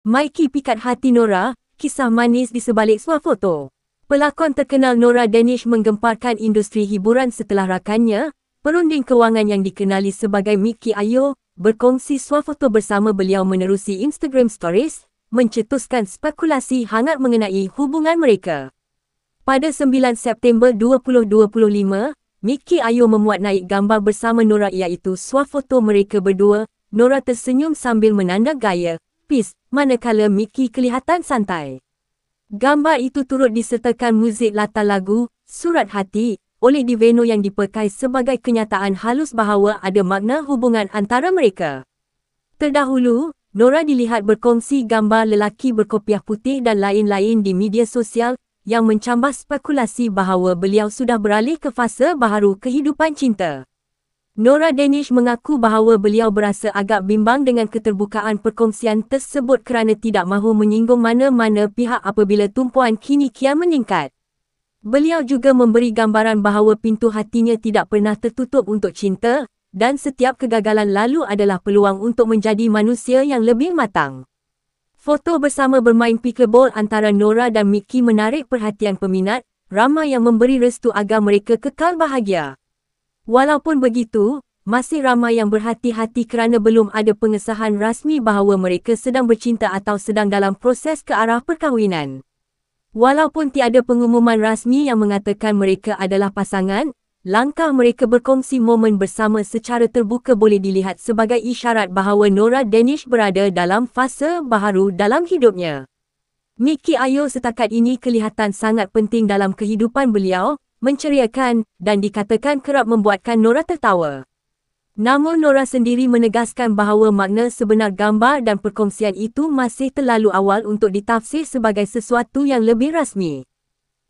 Mikey pikat hati Nora, kisah manis di sebalik swafoto. Pelakon terkenal Nora Danish menggemparkan industri hiburan setelah rakannya, perunding kewangan yang dikenali sebagai Mickey Ayo, berkongsi swafoto bersama beliau menerusi Instagram Stories, mencetuskan spekulasi hangat mengenai hubungan mereka. Pada 9 September 2025, Mickey Ayo memuat naik gambar bersama Nora iaitu swafoto mereka berdua. Nora tersenyum sambil menanda gaya peace, manakala Mickey kelihatan santai. Gambar itu turut disertakan muzik latar lagu Surat Hati oleh Divino yang dipakai sebagai kenyataan halus bahawa ada makna hubungan antara mereka. Terdahulu, Nora dilihat berkongsi gambar lelaki berkopiah putih dan lain-lain di media sosial yang mencambah spekulasi bahawa beliau sudah beralih ke fasa baharu kehidupan cinta. Nora Danish mengaku bahawa beliau berasa agak bimbang dengan keterbukaan perkongsian tersebut kerana tidak mahu menyinggung mana-mana pihak apabila tumpuan kini kian meningkat. Beliau juga memberi gambaran bahawa pintu hatinya tidak pernah tertutup untuk cinta dan setiap kegagalan lalu adalah peluang untuk menjadi manusia yang lebih matang. Foto bersama bermain pickleball antara Nora dan Mickey menarik perhatian peminat, ramai yang memberi restu agar mereka kekal bahagia. Walaupun begitu, masih ramai yang berhati-hati kerana belum ada pengesahan rasmi bahawa mereka sedang bercinta atau sedang dalam proses ke arah perkahwinan. Walaupun tiada pengumuman rasmi yang mengatakan mereka adalah pasangan, langkah mereka berkongsi momen bersama secara terbuka boleh dilihat sebagai isyarat bahawa Nora Danish berada dalam fasa baharu dalam hidupnya. Mickey Ayo setakat ini kelihatan sangat penting dalam kehidupan beliau, menceriakan dan dikatakan kerap membuatkan Nora tertawa. Namun Nora sendiri menegaskan bahawa makna sebenar gambar dan perkongsian itu masih terlalu awal untuk ditafsir sebagai sesuatu yang lebih rasmi.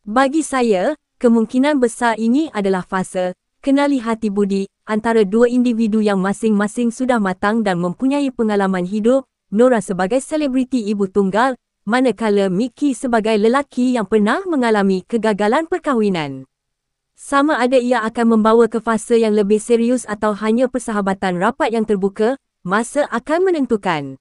Bagi saya, kemungkinan besar ini adalah fasa kenali hati budi antara dua individu yang masing-masing sudah matang dan mempunyai pengalaman hidup, Nora sebagai selebriti ibu tunggal, manakala Mickey sebagai lelaki yang pernah mengalami kegagalan perkahwinan. Sama ada ia akan membawa ke fasa yang lebih serius atau hanya persahabatan rapat yang terbuka, masa akan menentukan.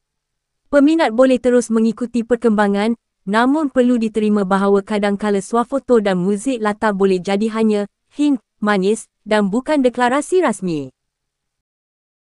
Peminat boleh terus mengikuti perkembangan, namun perlu diterima bahawa kadangkala swafoto dan muzik latar boleh jadi hanya hint manis dan bukan deklarasi rasmi.